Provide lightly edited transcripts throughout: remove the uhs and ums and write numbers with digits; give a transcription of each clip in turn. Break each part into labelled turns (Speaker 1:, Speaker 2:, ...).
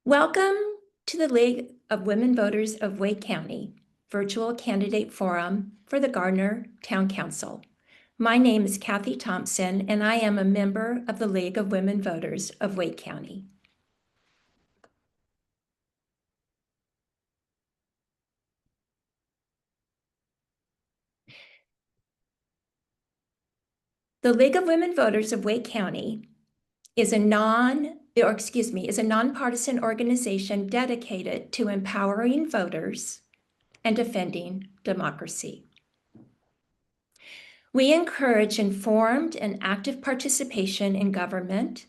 Speaker 1: Welcome to the League of Women Voters of Wake County Virtual Candidate Forum for the Garner Town Council. My name is Kathy Thompson, and I am a member of the League of Women Voters of Wake County. The League of Women Voters of Wake County is a nonpartisan organization dedicated to empowering voters and defending democracy. We encourage informed and active participation in government,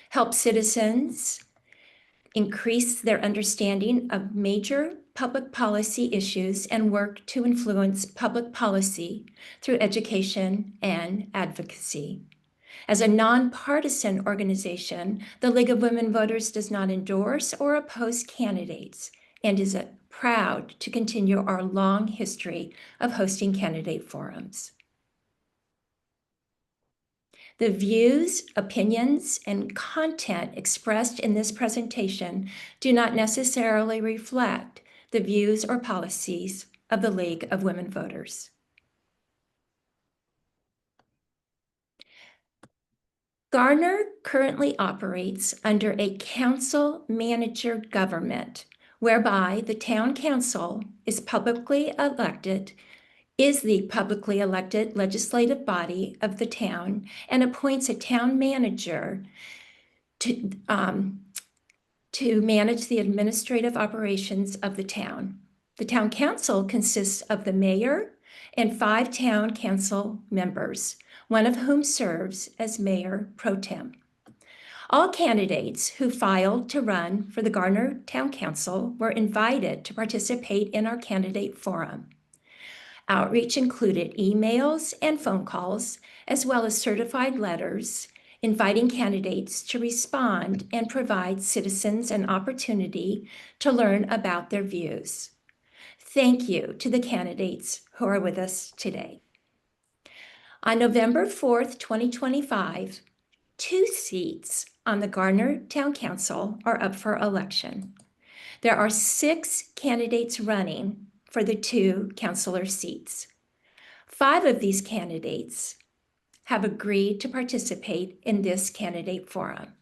Speaker 1: help citizens increase their understanding of major public policy issues, and work to influence public policy through education and advocacy. As a nonpartisan organization, the League of Women Voters does not endorse or oppose candidates and is proud to continue our long history of hosting candidate forums. The views, opinions, and content expressed in this presentation do not necessarily reflect the views or policies of the League of Women Voters. Garner currently operates under a council-manager government, whereby the town council is the publicly elected legislative body of the town and appoints a town manager to manage the administrative operations of the town. The town council consists of the mayor and 5 town council members, one of whom serves as mayor pro tem. All candidates who filed to run for the Garner Town Council were invited to participate in our candidate forum. Outreach included emails and phone calls, as well as certified letters inviting candidates to respond and provide citizens an opportunity to learn about their views. Thank you to the candidates who are with us today. On November 4th, 2025, 2 seats on the Garner Town Council are up for election. There are 6 candidates running for the 2 councilor seats. 5 of these candidates have agreed to participate in this candidate forum.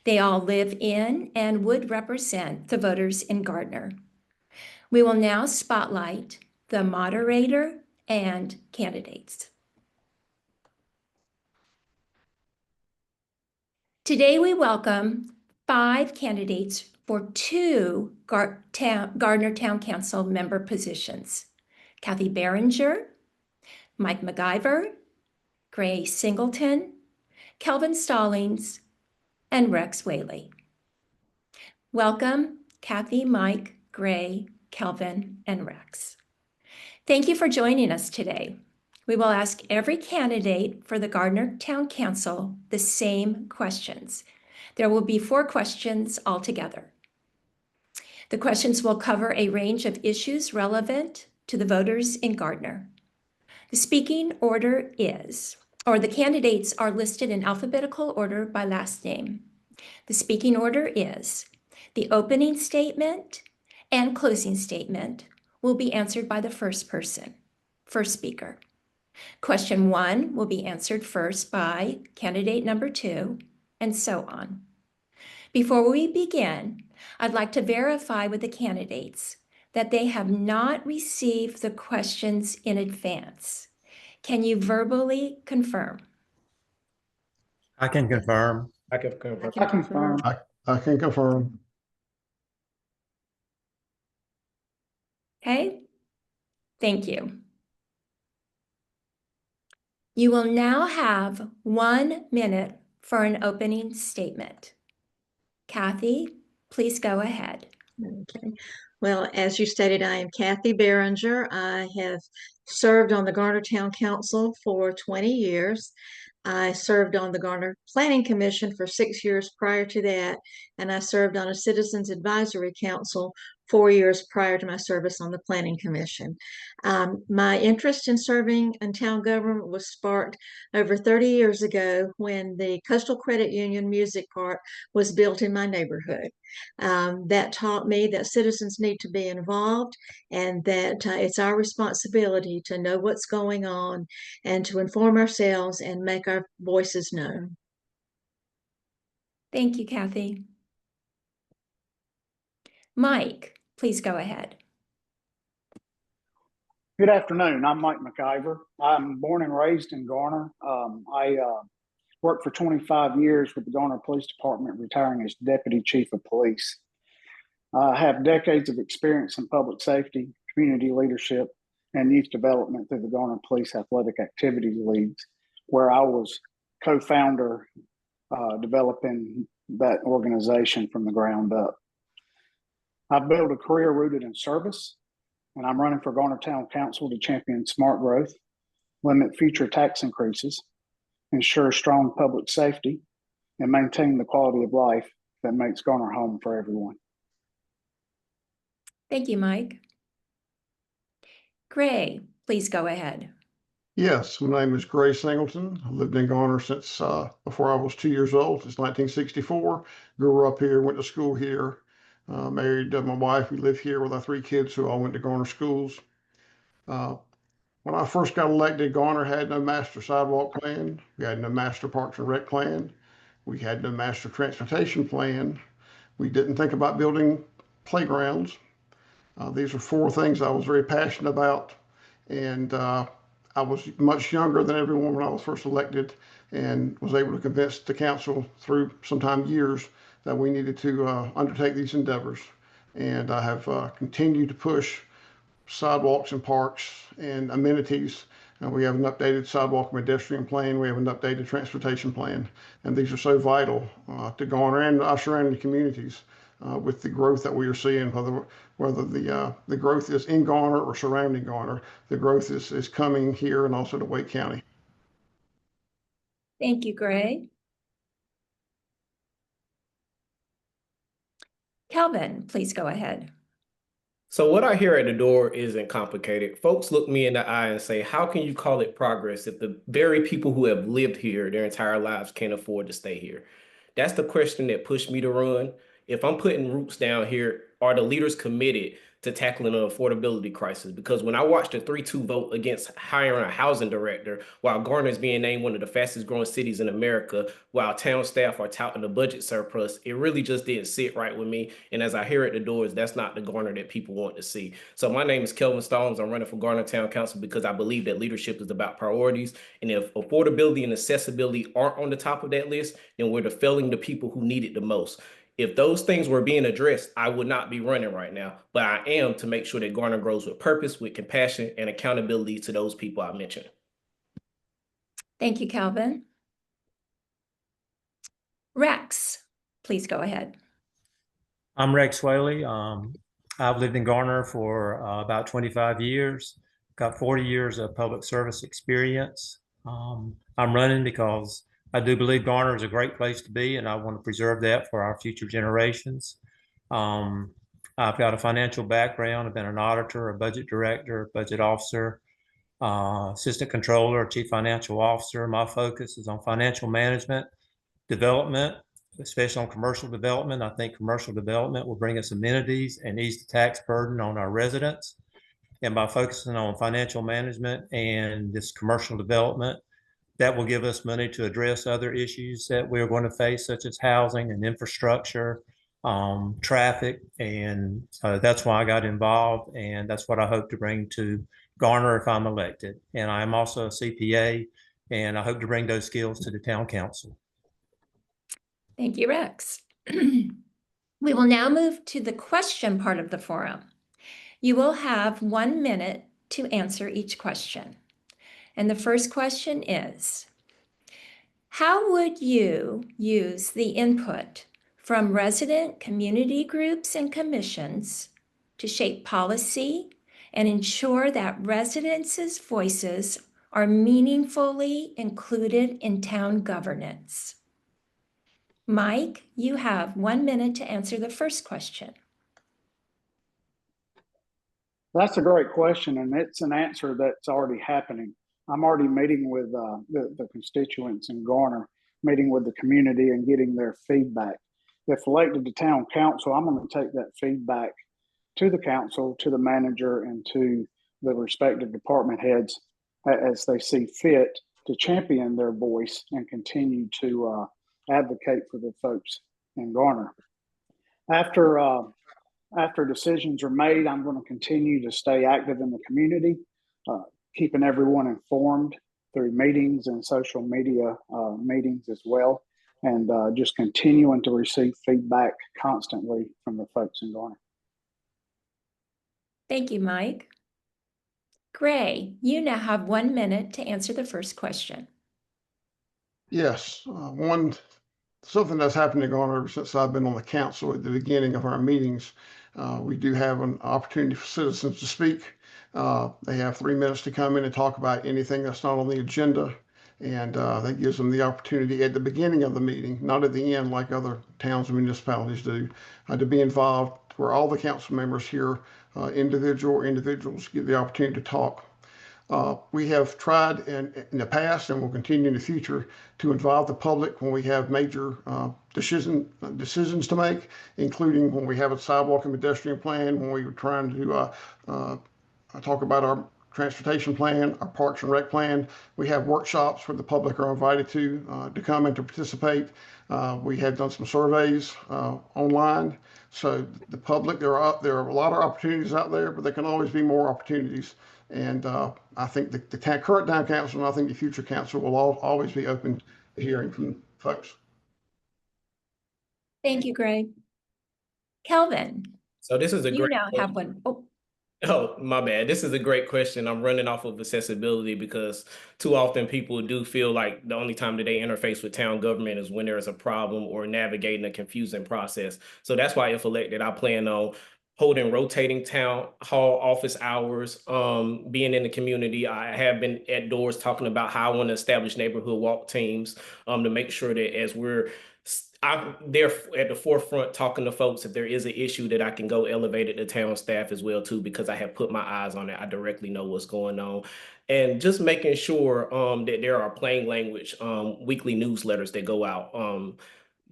Speaker 1: They all live in and would represent the voters in Garner. We will now spotlight the moderator and candidates. Today we welcome 5 candidates for 2 Garner Town Council member positions: Kathy Berenger, Mike McIver, Gray Singleton, Kelvin Stallings, and Rex Whaley. Welcome, Kathy, Mike, Gray, Kelvin, and Rex. Thank you for joining us today. We will ask every candidate for the Garner Town Council the same questions. There will be 4 questions altogether. The questions will cover a range of issues relevant to the voters in Garner. The speaking order is, or the candidates are listed in alphabetical order by last name. The speaking order is: the opening statement and closing statement will be answered by the first speaker. Question 1 will be answered first by candidate number 2, and so on. Before we begin, I'd like to verify with the candidates that they have not received the questions in advance. Can you verbally confirm?
Speaker 2: I can confirm.
Speaker 3: I can confirm.
Speaker 4: I confirm.
Speaker 5: I can confirm.
Speaker 1: Okay, thank you. You will now have 1 minute for an opening statement. Kathy, please go ahead.
Speaker 4: Okay. Well, as you stated, I am Kathy Berenger. I have served on the Garner Town Council for 20 years. I served on the Garner Planning Commission for 6 years prior to that, and I served on a Citizens Advisory Council 4 years prior to my service on the Planning Commission. My interest in serving in town government was sparked over 30 years ago when the Coastal Credit Union Music Park was built in my neighborhood. That taught me that citizens need to be involved and that it's our responsibility to know what's going on and to inform ourselves and make our voices known.
Speaker 1: Thank you, Kathy. Mike, please go ahead.
Speaker 3: Good afternoon. I'm Mike McIver. I'm born and raised in Garner. I worked for 25 years with the Garner Police Department, retiring as Deputy Chief of Police. I have decades of experience in public safety, community leadership, and youth development through the Garner Police Athletic Activities Leagues, where I was co-founder developing that organization from the ground up. I've built a career rooted in service, and I'm running for Garner Town Council to champion smart growth, limit future tax increases, ensure strong public safety, and maintain the quality of life that makes Garner home for everyone.
Speaker 1: Thank you, Mike. Gray, please go ahead.
Speaker 5: Yes, my name is Gray Singleton. I lived in Garner since before I was 2 years old, since 1964. Grew up here, went to school here, married my wife. We live here with our 3 kids who all went to Garner schools. When I first got elected, Garner had no master sidewalk plan. We had no master parks and rec plan. We had no master transportation plan. We didn't think about building playgrounds. These are 4 things I was very passionate about, and I was much younger than everyone when I was first elected and was able to convince the council through sometimes years that we needed to undertake these endeavors. And I have continued to push sidewalks and parks and amenities. We have an updated sidewalk and pedestrian plan. We have an updated transportation plan. And these are so vital to Garner and our surrounding communities with the growth that we are seeing, whether the growth is in Garner or surrounding Garner, the growth is coming here and also to Wake County.
Speaker 1: Thank you, Gray. Calvin, please go ahead.
Speaker 6: So what I hear at the door isn't complicated. Folks look me in the eye and say, how can you call it progress if the very people who have lived here their entire lives can't afford to stay here? That's the question that pushed me to run. If I'm putting roots down here, are the leaders committed to tackling an affordability crisis? Because when I watched the 3-2 vote against hiring a housing director, while Garner is being named one of the fastest growing cities in America, while town staff are touting the budget surplus, it really just didn't sit right with me. And as I hear at the doors, that's not the Garner that people want to see. So my name is Kelvin Stallings. I'm running for Garner Town Council because I believe that leadership is about priorities. And if affordability and accessibility aren't on the top of that list, then we're failing the people who need it the most. If those things were being addressed, I would not be running right now, but I am to make sure that Garner grows with purpose, with compassion, and accountability to those people I mentioned.
Speaker 1: Thank you, Calvin. Rex, please go ahead.
Speaker 2: I'm Rex Whaley. I've lived in Garner for about 25 years, got 40 years of public service experience. I'm running because I do believe Garner is a great place to be, and I want to preserve that for our future generations. I've got a financial background. I've been an auditor, a budget director, budget officer, assistant controller, chief financial officer. My focus is on financial management, development, especially on commercial development. I think commercial development will bring us amenities and ease the tax burden on our residents. And by focusing on financial management and this commercial development, that will give us money to address other issues that we're going to face, such as housing and infrastructure, traffic. And that's why I got involved. And that's what I hope to bring to Garner if I'm elected. And I am also a CPA, and I hope to bring those skills to the town council.
Speaker 1: Thank you, Rex. We will now move to the question part of the forum. You will have 1 minute to answer each question. And the first question is, how would you use the input from resident community groups and commissions to shape policy and ensure that residents' voices are meaningfully included in town governance? Mike, you have 1 minute to answer the first question.
Speaker 3: That's a great question, and it's an answer that's already happening. I'm already meeting with the constituents in Garner, meeting with the community and getting their feedback. If elected to town council, I'm going to take that feedback to the council, to the manager, and to the respective department heads as they see fit to champion their voice and continue to advocate for the folks in Garner. After decisions are made, I'm going to continue to stay active in the community, keeping everyone informed through meetings and social media meetings as well, and just continuing to receive feedback constantly from the folks in Garner.
Speaker 1: Thank you, Mike. Gray, you now have 1 minute to answer the first question.
Speaker 5: Yes, something that's happened in Garner ever since I've been on the council at the beginning of our meetings. We do have an opportunity for citizens to speak. They have 3 minutes to come in and talk about anything that's not on the agenda. And that gives them the opportunity at the beginning of the meeting, not at the end like other towns and municipalities do, to be involved, where all the council members here, individuals, get the opportunity to talk. We have tried in the past and will continue in the future to involve the public when we have major decisions to make, including when we have a sidewalk and pedestrian plan, when we were trying to talk about our transportation plan, our parks and rec plan. We have workshops where the public are invited to come and to participate. We have done some surveys online. So the public, there are a lot of opportunities out there, but there can always be more opportunities. And I think the current town council and I think the future council will always be open to hearing from folks.
Speaker 1: Thank you, Gray. Kelvin,
Speaker 6: So this is a
Speaker 1: you
Speaker 6: great
Speaker 1: now
Speaker 6: question.
Speaker 1: have one.
Speaker 6: Oh, my bad. This is a great question. I'm running off of accessibility because too often people do feel like the only time that they interface with town government is when there is a problem or navigating a confusing process. So that's why, if elected, I plan on holding rotating town hall office hours, being in the community. I have been at doors talking about how I want to establish neighborhood walk teams to make sure that as I'm there at the forefront talking to folks, if there is an issue, that I can go elevate it to town staff as well too, because I have put my eyes on it. I directly know what's going on. And just making sure that there are plain language weekly newsletters that go out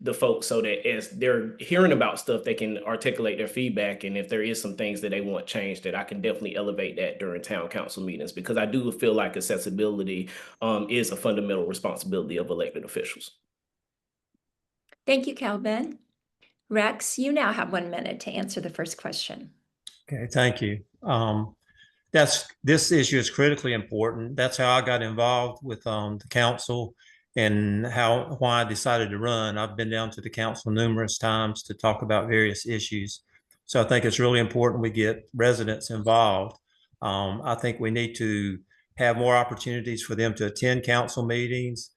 Speaker 6: the folks, so that as they're hearing about stuff, they can articulate their feedback. And if there is some things that they want changed, that I can definitely elevate that during town council meetings, because I do feel like accessibility is a fundamental responsibility of elected officials.
Speaker 1: Thank you, Kelvin. Rex, you now have 1 minute to answer the first question.
Speaker 2: Okay, thank you. This issue is critically important. That's how I got involved with the council and why I decided to run. I've been down to the council numerous times to talk about various issues. So I think it's really important we get residents involved. I think we need to have more opportunities for them to attend council meetings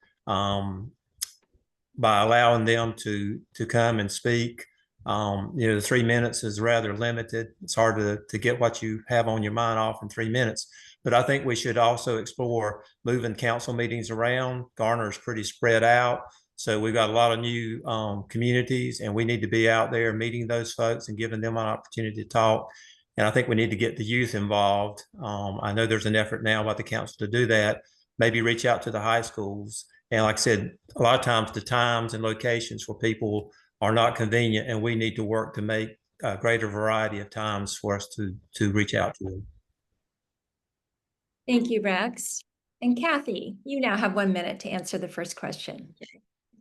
Speaker 2: by allowing them to come and speak. The 3 minutes is rather limited. It's hard to get what you have on your mind off in 3 minutes. But I think we should also explore moving council meetings around. Garner is pretty spread out. So we've got a lot of new communities, and we need to be out there meeting those folks and giving them an opportunity to talk. And I think we need to get the youth involved. I know there's an effort now by the council to do that. Maybe reach out to the high schools. And like I said, a lot of times the times and locations for people are not convenient, and we need to work to make a greater variety of times for us to reach out to them.
Speaker 1: Thank you, Rex. And Kathy, you now have 1 minute to answer the first question.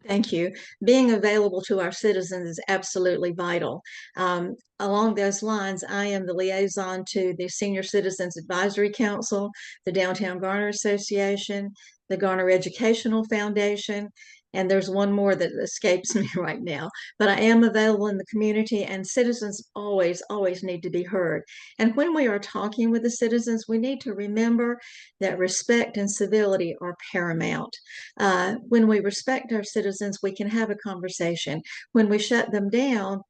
Speaker 4: Thank you. Being available to our citizens is absolutely vital. Along those lines, I am the liaison to the Senior Citizens Advisory Council, the Downtown Garner Association, the Garner Educational Foundation, and there's one more that escapes me right now. But I am available in the community, and citizens always need to be heard. And when we are talking with the citizens, we need to remember that respect and civility are paramount. When we respect our citizens, we can have a conversation. When we shut them down,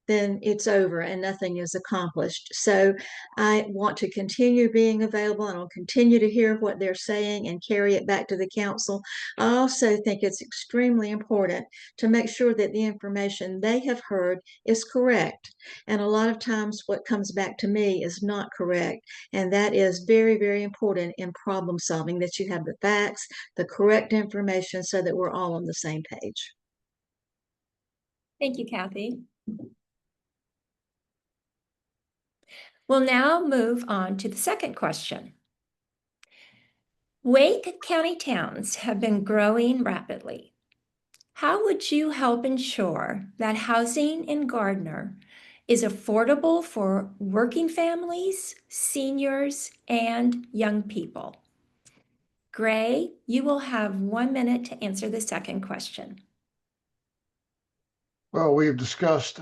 Speaker 4: then it's over and nothing is accomplished. So I want to continue being available, and I'll continue to hear what they're saying and carry it back to the council. I also think it's extremely important to make sure that the information they have heard is correct. And a lot of times what comes back to me is not correct. And that is very, very important in problem solving, that you have the facts, the correct information, so that we're all on the same page.
Speaker 1: Thank you, Kathy. We'll now move on to the second question. Wake County towns have been growing rapidly. How would you help ensure that housing in Gardner is affordable for working families, seniors, and young people? Gray, you will have 1 minute to answer the second question.
Speaker 5: Well, we have discussed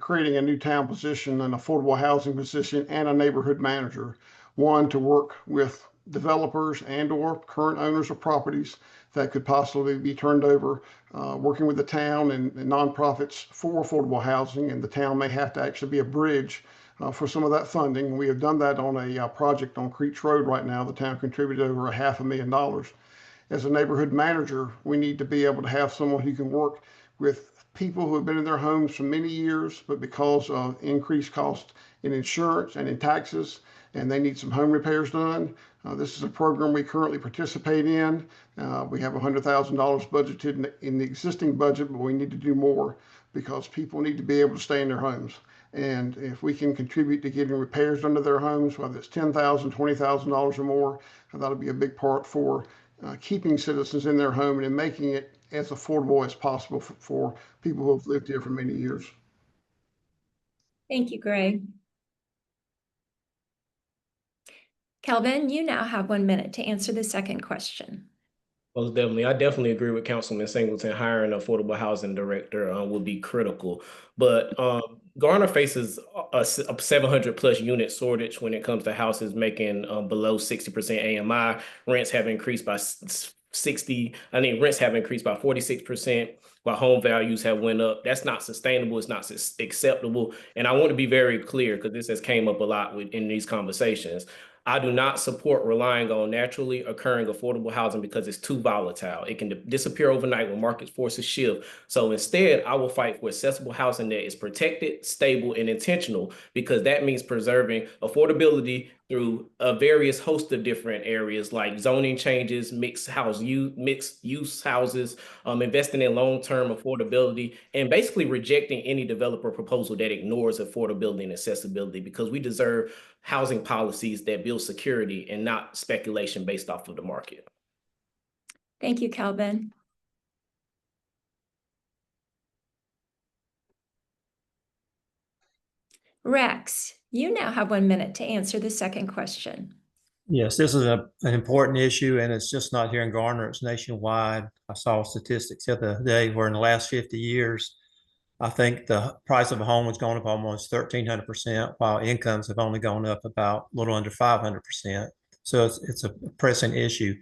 Speaker 5: creating a new town position, an affordable housing position, and a neighborhood manager. One, to work with developers and/or current owners of properties that could possibly be turned over, working with the town and nonprofits for affordable housing, and the town may have to actually be a bridge for some of that funding. We have done that on a project on Creech Road right now. The town contributed over $500,000. As a neighborhood manager, we need to be able to have someone who can work with people who have been in their homes for many years, but because of increased cost in insurance and in taxes, and they need some home repairs done. This is a program we currently participate in. We have $100,000 budgeted in the existing budget, but we need to do more because people need to be able to stay in their homes. And if we can contribute to getting repairs done to their homes, whether it's $10,000, $20,000 or more, that'll be a big part for keeping citizens in their home and making it as affordable as possible for people who have lived here for many years.
Speaker 1: Thank you, Gray. Kelvin, you now have 1 minute to answer the second question.
Speaker 6: Well, definitely. I definitely agree with Councilman Singleton. Hiring an affordable housing director would be critical. But Garner faces a 700 plus unit shortage when it comes to houses making below 60% AMI. Rents have increased by rents have increased by 46%, while home values have went up. That's not sustainable. It's not acceptable. And I want to be very clear, because this has came up a lot in these conversations. I do not support relying on naturally occurring affordable housing because it's too volatile. It can disappear overnight when market forces shift. So instead, I will fight for accessible housing that is protected, stable, and intentional, because that means preserving affordability through a various host of different areas like zoning changes, mixed use houses, investing in long-term affordability, and basically rejecting any developer proposal that ignores affordability and accessibility, because we deserve housing policies that build security and not speculation based off of the market.
Speaker 1: Thank you, Kelvin. Rex, you now have 1 minute to answer the second question.
Speaker 2: Yes, this is an important issue, and it's just not here in Garner, it's nationwide. I saw statistics the other day where in the last 50 years, I think the price of a home has gone up almost 1,300%, while incomes have only gone up about a little under 500%. So it's a pressing issue.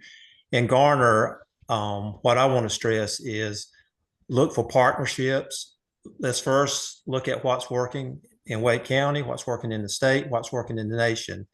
Speaker 2: In Garner, what I want to stress is look for partnerships. Let's first look at what's working in Wake County, what's working in the state, what's working in the nation.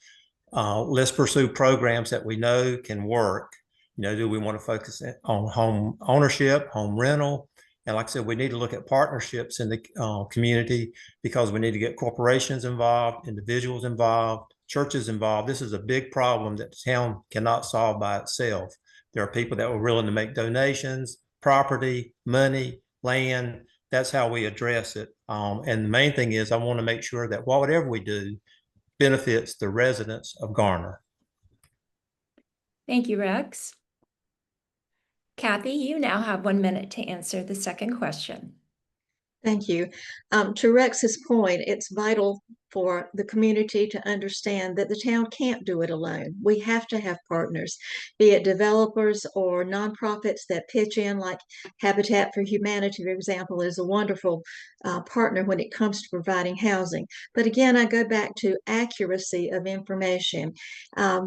Speaker 2: Let's pursue programs that we know can work. Do we want to focus on home ownership, home rental? And like I said, we need to look at partnerships in the community, because we need to get corporations involved, individuals involved, churches involved. This is a big problem that the town cannot solve by itself. There are people that were willing to make donations, property, money, land. That's how we address it. And the main thing is I want to make sure that whatever we do benefits the residents of Garner.
Speaker 1: Thank you, Rex. Kathy, you now have 1 minute to answer the second question.
Speaker 4: Thank you. To Rex's point, it's vital for the community to understand that the town can't do it alone. We have to have partners, be it developers or nonprofits that pitch in, like Habitat for Humanity, for example, is a wonderful partner when it comes to providing housing. But again, I go back to accuracy of information.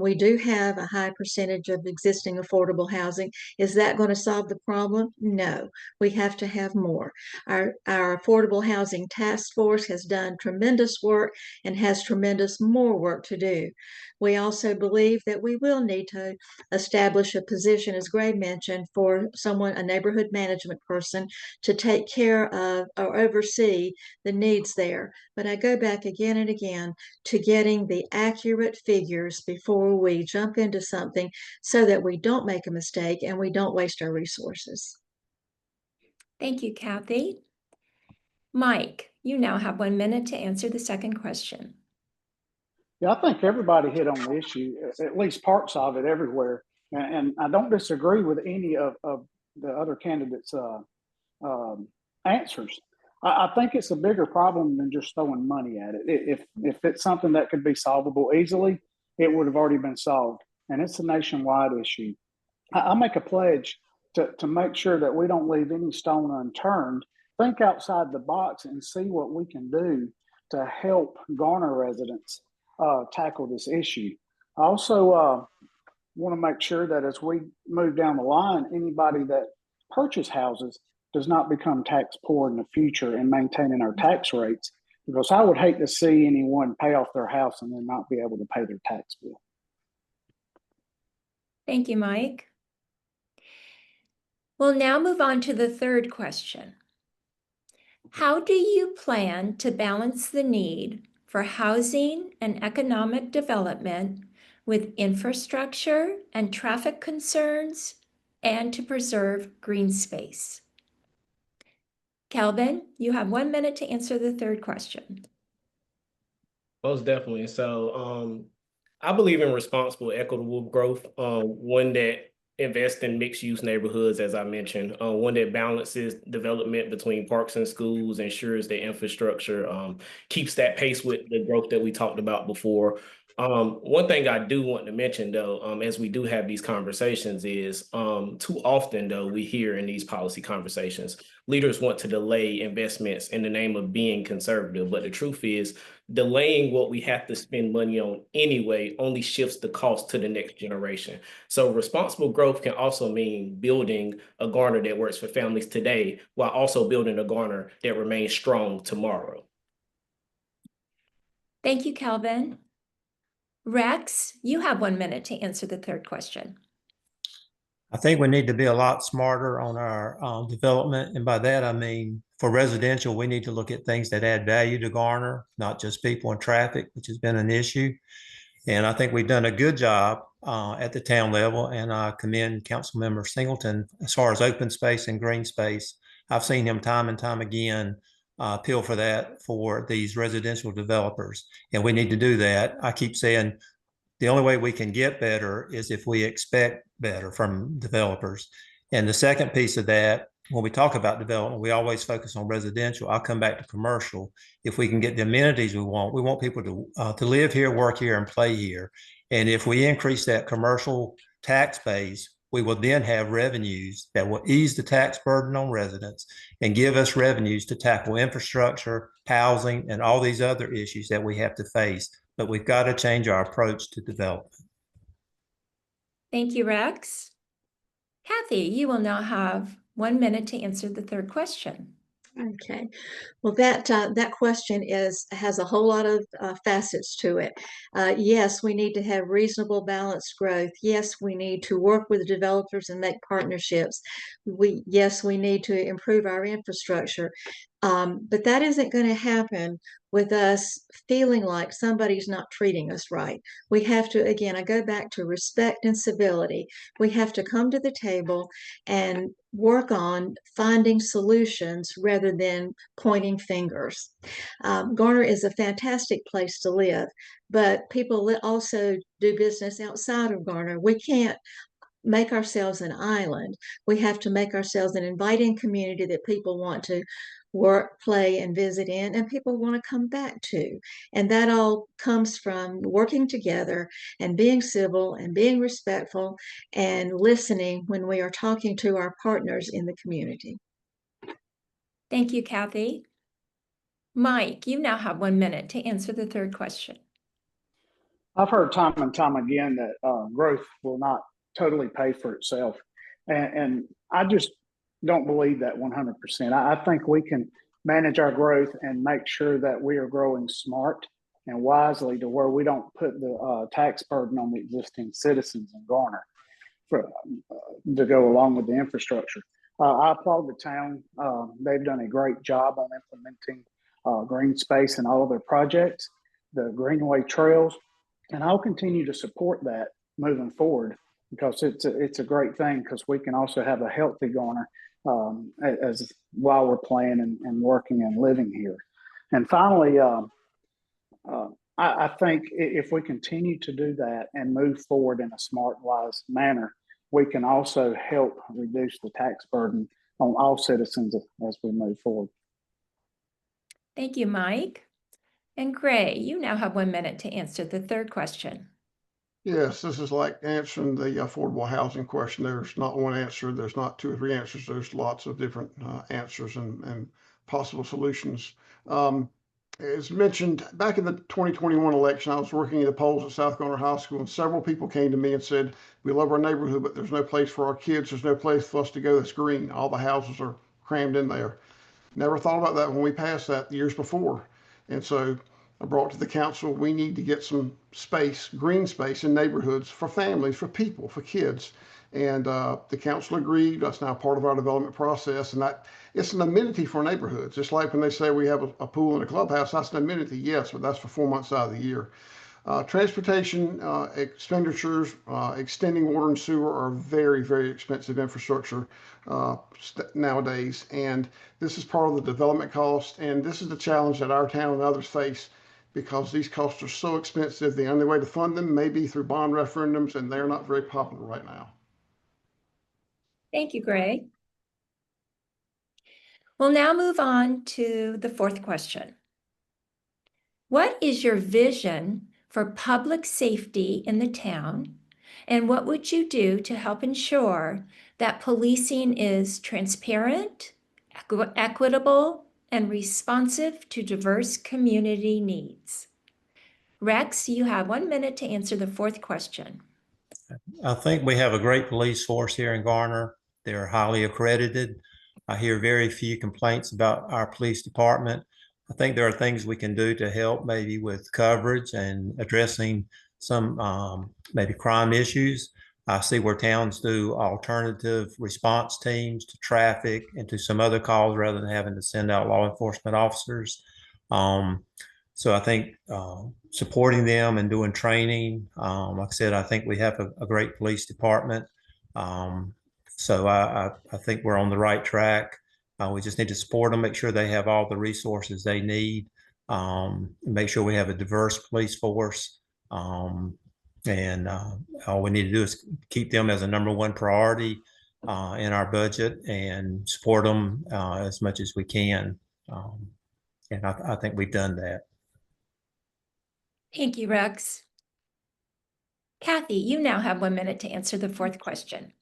Speaker 4: We do have a high percentage of existing affordable housing. Is that going to solve the problem? No, we have to have more. Our Affordable Housing Task Force has done tremendous work and has tremendous more work to do. We also believe that we will need to establish a position, as Gray mentioned, for someone, a neighborhood management person, to take care of or oversee the needs there. But I go back again and again to getting the accurate figures before we jump into something so that we don't make a mistake and we don't waste our resources.
Speaker 1: Thank you, Kathy. Mike, you now have 1 minute to answer the second question.
Speaker 3: Yeah, I think everybody hit on the issue, at least parts of it everywhere. And I don't disagree with any of the other candidates' answers. I think it's a bigger problem than just throwing money at it. If it's something that could be solvable easily, it would have already been solved. And it's a nationwide issue. I make a pledge to make sure that we don't leave any stone unturned. Think outside the box and see what we can do to help Garner residents tackle this issue. I also want to make sure that as we move down the line, anybody that purchase houses does not become tax poor in the future and maintaining our tax rates, because I would hate to see anyone pay off their house and then not be able to pay their tax bill.
Speaker 1: Thank you, Mike. We'll now move on to the third question. How do you plan to balance the need for housing and economic development with infrastructure and traffic concerns and to preserve green space? Calvin, you have 1 minute to answer the third question.
Speaker 6: Most definitely. So I believe in responsible, equitable growth, one that invests in mixed use neighborhoods, as I mentioned, one that balances development between parks and schools, ensures that infrastructure keeps that pace with the growth that we talked about before. One thing I do want to mention, though, as we do have these conversations is too often, though, we hear in these policy conversations, leaders want to delay investments in the name of being conservative. But the truth is, delaying what we have to spend money on anyway only shifts the cost to the next generation. So responsible growth can also mean building a Garner that works for families today while also building a Garner that remains strong tomorrow.
Speaker 1: Thank you, Calvin. Rex, you have 1 minute to answer the third question.
Speaker 2: I think we need to be a lot smarter on our development. And by that, I mean, for residential, we need to look at things that add value to Garner, not just people and traffic, which has been an issue. And I think we've done a good job at the town level. And I commend Councilmember Singleton as far as open space and green space. I've seen him time and time again appeal for that for these residential developers. And we need to do that. I keep saying, the only way we can get better is if we expect better from developers. And the second piece of that, when we talk about development, we always focus on residential. I'll come back to commercial. If we can get the amenities we want people to live here, work here, and play here. And if we increase that commercial tax base, we will then have revenues that will ease the tax burden on residents and give us revenues to tackle infrastructure, housing, and all these other issues that we have to face. But we've got to change our approach to development.
Speaker 1: Thank you, Rex. Kathy, you will now have 1 minute to answer the third question.
Speaker 4: Okay, well, that question has a whole lot of facets to it. Yes, we need to have reasonable, balanced growth. Yes, we need to work with developers and make partnerships. Yes, we need to improve our infrastructure. But that isn't going to happen with us feeling like somebody's not treating us right. We have to, again, I go back to respect and civility. We have to come to the table and work on finding solutions rather than pointing fingers. Garner is a fantastic place to live, but people also do business outside of Garner. We can't make ourselves an island. We have to make ourselves an inviting community that people want to work, play, and visit in, and people want to come back to. And that all comes from working together and being civil and being respectful and listening when we are talking to our partners in the community.
Speaker 1: Thank you, Kathy. Mike, you now have 1 minute to answer the third question.
Speaker 3: I've heard time and time again that growth will not totally pay for itself. And I just don't believe that 100%. I think we can manage our growth and make sure that we are growing smart and wisely to where we don't put the tax burden on the existing citizens in Garner to go along with the infrastructure. I applaud the town. They've done a great job on implementing green space in all of their projects, the Greenway trails, and I'll continue to support that moving forward because it's a great thing because we can also have a healthy Garner as while we're playing and working and living here. And finally, I think if we continue to do that and move forward in a smart, wise manner, we can also help reduce the tax burden on all citizens as we move forward.
Speaker 1: Thank you, Mike. And Gray, you now have 1 minute to answer the third question.
Speaker 5: Yes, this is like answering the affordable housing question. There's not one answer. There's not two or three answers. There's lots of different answers and possible solutions. As mentioned, back in the 2021 election, I was working at the polls at South Garner High School, and several people came to me and said, "We love our neighborhood, but there's no place for our kids. There's no place for us to go that's green. All the houses are crammed in there." Never thought about that when we passed that years before. And so I brought to the council, we need to get some space, green space in neighborhoods for families, for people, for kids. And the council agreed. That's now part of our development process. And that it's an amenity for neighborhoods. Just like when they say we have a pool and a clubhouse, that's an amenity, yes, but that's for 4 months out of the year. Transportation expenditures, extending water and sewer are very, very expensive infrastructure nowadays. And this is part of the development cost. And this is the challenge that our town and others face because these costs are so expensive. The only way to fund them may be through bond referendums, and they're not very popular right now.
Speaker 1: Thank you, Gray. We'll now move on to the fourth question. What is your vision for public safety in the town? And what would you do to help ensure that policing is transparent, equitable, and responsive to diverse community needs? Rex, you have 1 minute to answer the fourth question.
Speaker 2: I think we have a great police force here in Garner. They're highly accredited. I hear very few complaints about our police department. I think there are things we can do to help maybe with coverage and addressing some maybe crime issues. I see where towns do alternative response teams to traffic and to some other calls rather than having to send out law enforcement officers. So I think supporting them and doing training, like I said, I think we have a great police department. So I think we're on the right track. We just need to support them, make sure they have all the resources they need, make sure we have a diverse police force. And all we need to do is keep them as a #1 priority in our budget and support them as much as we can. And I think we've done that.
Speaker 1: Thank you, Rex. Kathy, you now have 1 minute to answer the fourth question.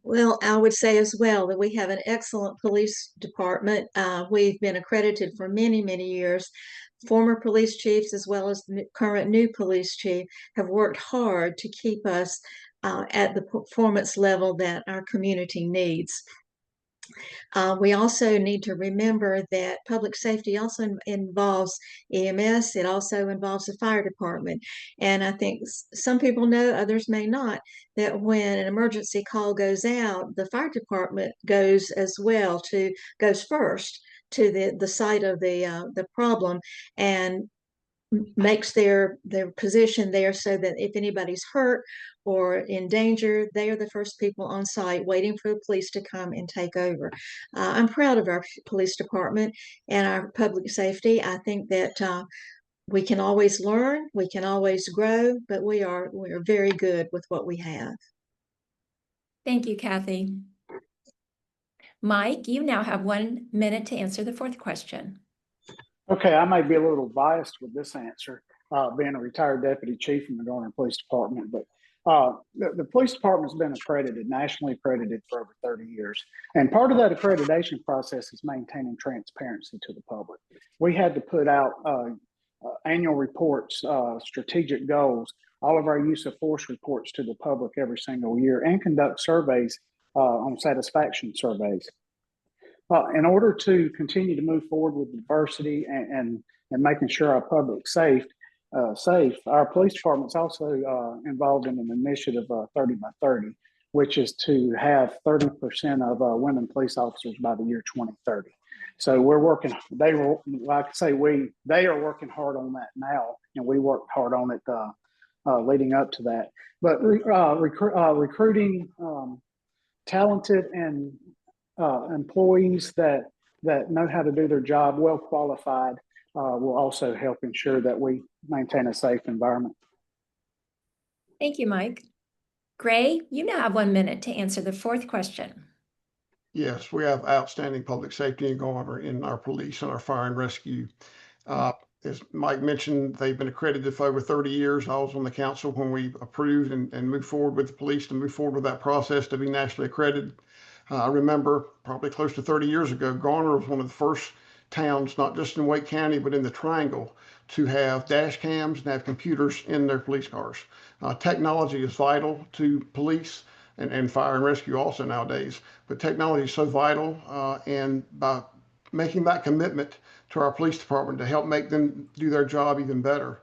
Speaker 4: Well, I would say as well that we have an excellent police department. We've been accredited for many, many years. Former police chiefs, as well as the current new police chief, have worked hard to keep us at the performance level that our community needs. We also need to remember that public safety also involves EMS. It also involves the fire department. And I think some people know, others may not, that when an emergency call goes out, the fire department goes as well goes first to the site of the problem and makes their position there so that if anybody's hurt or in danger, they are the first people on site waiting for the police to come and take over. I'm proud of our police department and our public safety. I think that we can always learn, we can always grow, but we are very good with what we have.
Speaker 1: Thank you, Kathy. Mike, you now have 1 minute to answer the fourth question.
Speaker 3: Okay, I may be a little biased with this answer, being a retired deputy chief in the Garner Police Department, but the police department's been accredited, nationally accredited for over 30 years. And part of that accreditation process is maintaining transparency to the public. We had to put out annual reports, strategic goals, all of our use of force reports to the public every single year, and conduct surveys on satisfaction surveys. In order to continue to move forward with diversity and making sure our public's safe, our police department's also involved in an initiative 30 by 30, which is to have 30% of women police officers by the year 2030. So we're working, they are working hard on that now, and we worked hard on it leading up to that. But recruiting talented and employees that know how to do their job, well qualified, will also help ensure that we maintain a safe environment.
Speaker 1: Thank you, Mike. Gray, you now have 1 minute to answer the fourth question.
Speaker 5: Yes, we have outstanding public safety in Garner in our police and our fire and rescue. As Mike mentioned, they've been accredited for over 30 years. I was on the council when we approved and moved forward with the police to move forward with that process to be nationally accredited. I remember probably close to 30 years ago, Garner was one of the first towns, not just in Wake County, but in the Triangle, to have dash cams and have computers in their police cars. Technology is vital to police and fire and rescue also nowadays, but technology is so vital, and by making that commitment to our police department to help make them do their job even better.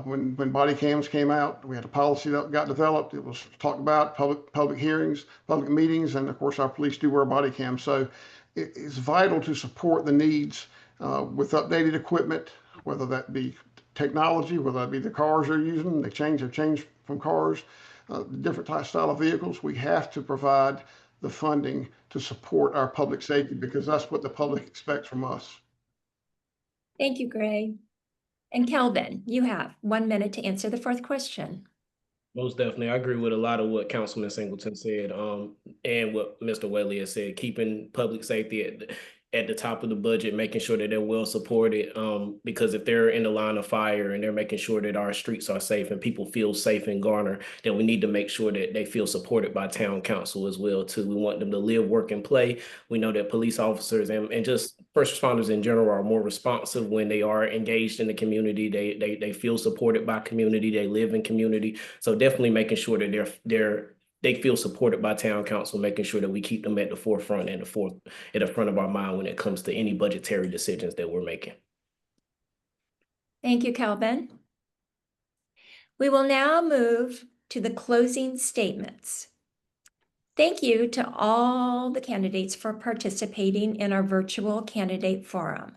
Speaker 5: When body cams came out, we had a policy that got developed. It was talked about, public hearings, public meetings, and of course our police do wear body cams. So it's vital to support the needs with updated equipment, whether that be technology, whether that be the cars they're using, have changed from cars, different style of vehicles. We have to provide the funding to support our public safety because that's what the public expects from us.
Speaker 1: Thank you, Gray. And Kelvin, you have 1 minute to answer the fourth question.
Speaker 6: Most definitely. I agree with a lot of what Councilman Singleton said, and what Mr. Whaley has said, keeping public safety at the top of the budget, making sure that they're well supported, because if they're in the line of fire and they're making sure that our streets are safe and people feel safe in Garner, then we need to make sure that they feel supported by town council as well too. We want them to live, work, and play. We know that police officers and just first responders in general are more responsive when they are engaged in the community. They feel supported by community, they live in community. So definitely making sure that they feel supported by town council, making sure that we keep them at the forefront and at the front of our mind when it comes to any budgetary decisions that we're making.
Speaker 1: Thank you, Kelvin. We will now move to the closing statements. Thank you to all the candidates for participating in our virtual candidate forum.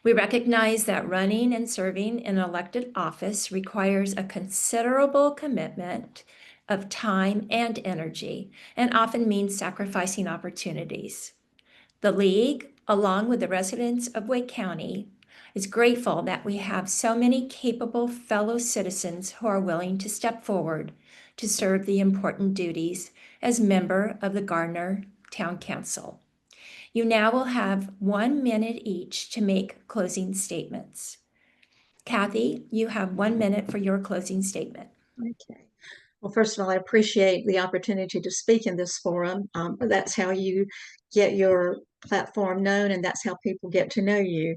Speaker 1: We recognize that running and serving in elected office requires a considerable commitment of time and energy, and often means sacrificing opportunities. The League, along with the residents of Wake County, is grateful that we have so many capable fellow citizens who are willing to step forward to serve the important duties as member of the Garner Town Council. You now will have 1 minute each to make closing statements. Kathy, you have 1 minute for your closing statement.
Speaker 4: Okay. Well, first of all, I appreciate the opportunity to speak in this forum. That's how you get your platform known, and that's how people get to know you.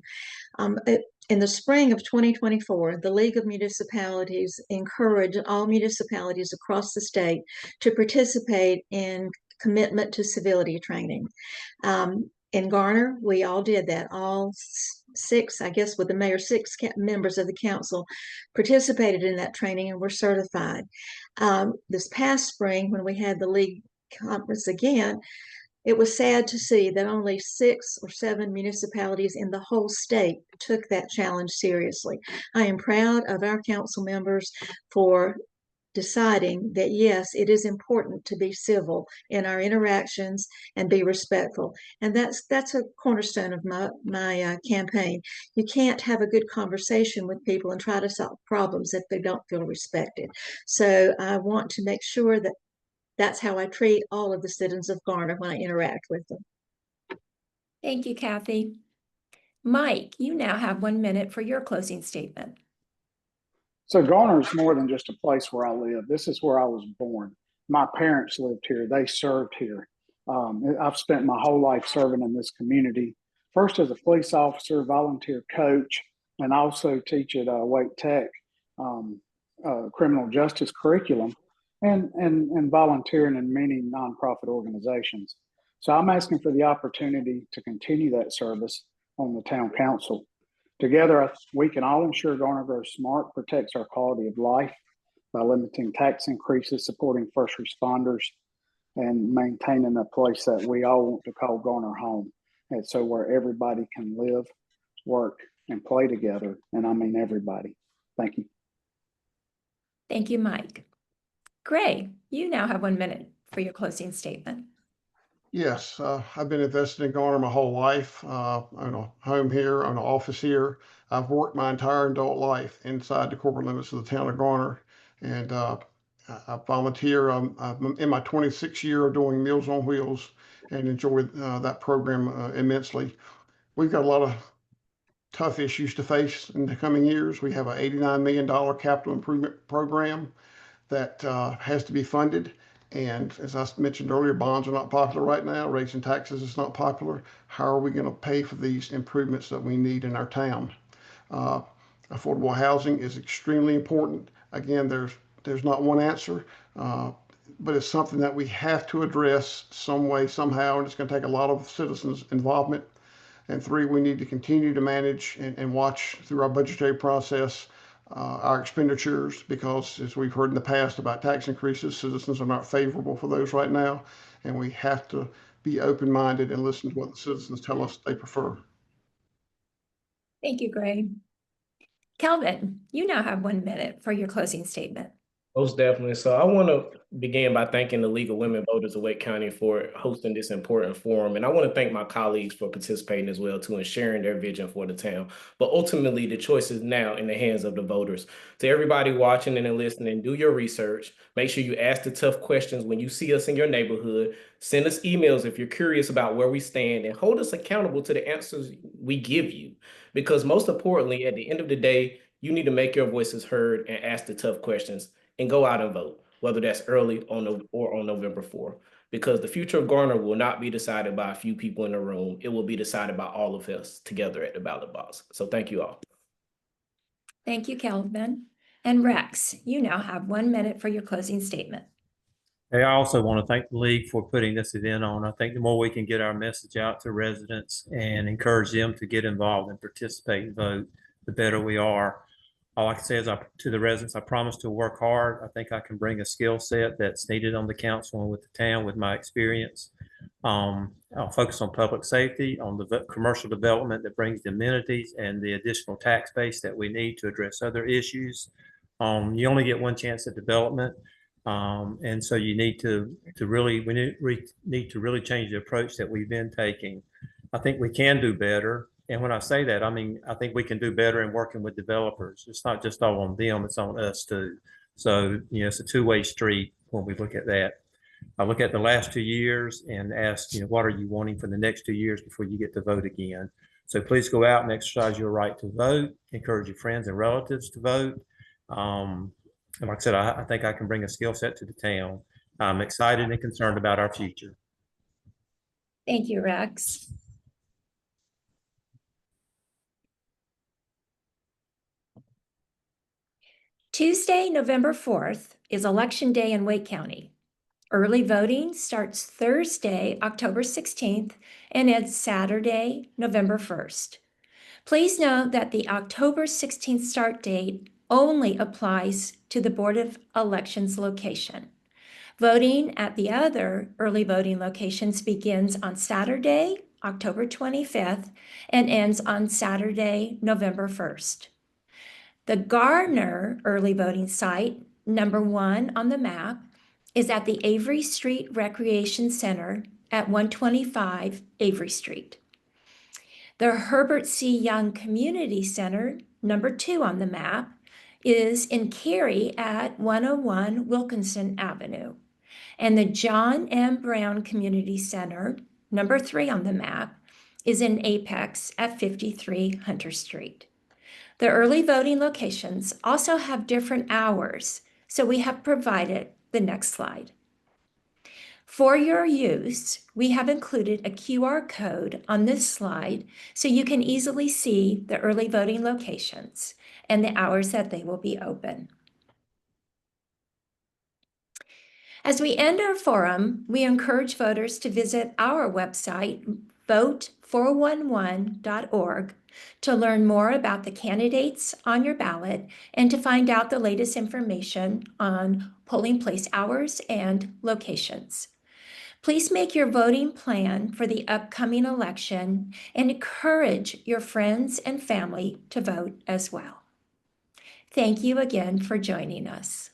Speaker 4: In the spring of 2024, the League of Municipalities encouraged all municipalities across the state to participate in commitment to civility training. In Garner, we all did that. All six, I guess with the mayor, six members of the council participated in that training and were certified. This past spring, when we had the League conference again, it was sad to see that only 6 or 7 municipalities in the whole state took that challenge seriously. I am proud of our council members for deciding that, yes, it is important to be civil in our interactions and be respectful. And that's a cornerstone of my campaign. You can't have a good conversation with people and try to solve problems if they don't feel respected. So I want to make sure that that's how I treat all of the citizens of Garner when I interact with them.
Speaker 1: Thank you, Kathy. Mike, you now have 1 minute for your closing statement.
Speaker 3: So Garner is more than just a place where I live. This is where I was born. My parents lived here. They served here. I've spent my whole life serving in this community. First as a police officer, volunteer coach, and also teach at Wake Tech criminal justice curriculum, and volunteering in many nonprofit organizations. So I'm asking for the opportunity to continue that service on the town council. Together, we can all ensure Garner Grows Smart protects our quality of life by limiting tax increases, supporting first responders, and maintaining a place that we all want to call Garner home. And so where everybody can live, work, and play together. And I mean everybody. Thank you.
Speaker 1: Thank you, Mike. Gray, you now have 1 minute for your closing statement.
Speaker 5: Yes, I've been invested in Garner my whole life. I own a home here, own an office here. I've worked my entire adult life inside the corporate limits of the town of Garner, and I volunteer. I'm in my 26th year of doing Meals on Wheels and enjoy that program immensely. We've got a lot of tough issues to face in the coming years. We have an $89 million capital improvement program that has to be funded. And as I mentioned earlier, bonds are not popular right now. Raising taxes is not popular. How are we going to pay for these improvements that we need in our town? Affordable housing is extremely important. Again, there's not one answer, but it's something that we have to address some way, somehow, and it's going to take a lot of citizens' involvement. And three, we need to continue to manage and watch through our budgetary process our expenditures, because as we've heard in the past about tax increases, citizens are not favorable for those right now. And we have to be open-minded and listen to what the citizens tell us they prefer.
Speaker 1: Thank you, Gray. Calvin, you now have 1 minute for your closing statement.
Speaker 6: Most definitely. So I want to begin by thanking the League of Women Voters of Wake County for hosting this important forum. And I want to thank my colleagues for participating as well, too, and sharing their vision for the town. But ultimately, the choice is now in the hands of the voters. To everybody watching and listening, do your research. Make sure you ask the tough questions when you see us in your neighborhood. Send us emails if you're curious about where we stand, and hold us accountable to the answers we give you. Because most importantly, at the end of the day, you need to make your voices heard and ask the tough questions. And go out and vote, whether that's early on November 4th, because the future of Garner will not be decided by a few people in the room. It will be decided by all of us together at the ballot box. So thank you all.
Speaker 1: Thank you, Calvin. And Rex, you now have 1 minute for your closing statement.
Speaker 2: Hey, I also want to thank the league for putting this event on. I think the more we can get our message out to residents and encourage them to get involved and participate and vote, the better we are. All I can say is to the residents, I promise to work hard. I think I can bring a skill set that's needed on the council and with the town with my experience. I'll focus on public safety, on the commercial development that brings the amenities and the additional tax base that we need to address other issues. You only get one chance at development. And so you need to really, we need to really change the approach that we've been taking. I think we can do better. And when I say that, I mean, I think we can do better in working with developers. It's not just all on them, it's on us too. So, it's a two-way street when we look at that. I look at the last 2 years and ask, what are you wanting for the next 2 years before you get to vote again? So please go out and exercise your right to vote, encourage your friends and relatives to vote. And like I said, I think I can bring a skill set to the town. I'm excited and concerned about our future.
Speaker 1: Thank you, Rex. Tuesday, November 4th is Election Day in Wake County. Early voting starts Thursday, October 16th, and ends Saturday, November 1st. Please note that the October 16th start date only applies to the Board of Elections location. Voting at the other early voting locations begins on Saturday, October 25th, and ends on Saturday, November 1st. The Garner early voting site, number 1 on the map, is at the Avery Street Recreation Center at 125 Avery Street. The Herbert C. Young Community Center, number 2 on the map, is in Cary at 101 Wilkinson Avenue. And the John M. Brown Community Center, number 3 on the map, is in Apex at 53 Hunter Street. The early voting locations also have different hours, so we have provided the next slide. For your use, we have included a QR code on this slide so you can easily see the early voting locations and the hours that they will be open. As we end our forum, we encourage voters to visit our website, vote411.org, to learn more about the candidates on your ballot and to find out the latest information on polling place hours and locations. Please make your voting plan for the upcoming election and encourage your friends and family to vote as well. Thank you again for joining us.